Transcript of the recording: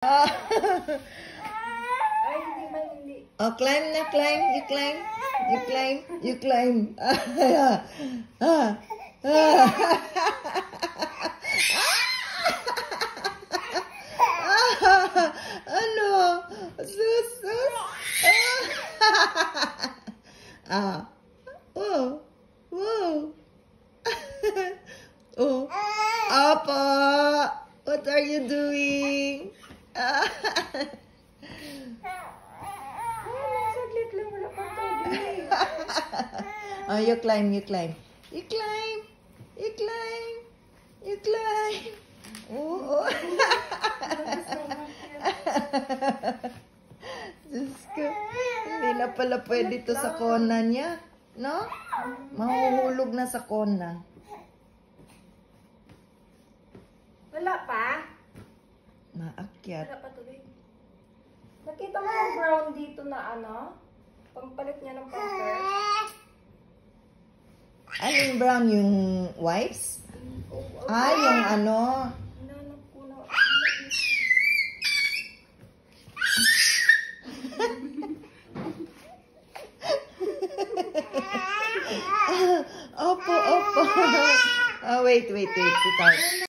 Ay, hindi man, hindi. Oh, climb na, climb. You climb. You climb. You climb. Ano? Sus, sus. Oh. Wow. Oh. Apa. What are you doing? Saglit lang, wala pang tubig. Oh, you climb, you climb. You climb. You climb. You climb. Oh. Diyos ko. Hindi na pala pwede to sa kona niya. No? Mahuhulog na sa kona. Wala pa? Maakyat. Wala pa tubig. Nakita mo yung brown dito na ano? Pampalit niya ng pampers. Ano yung brown? Yung wipes? Yung ano? Nanap ko na. Opo, opo. Oh, wait. Sit down.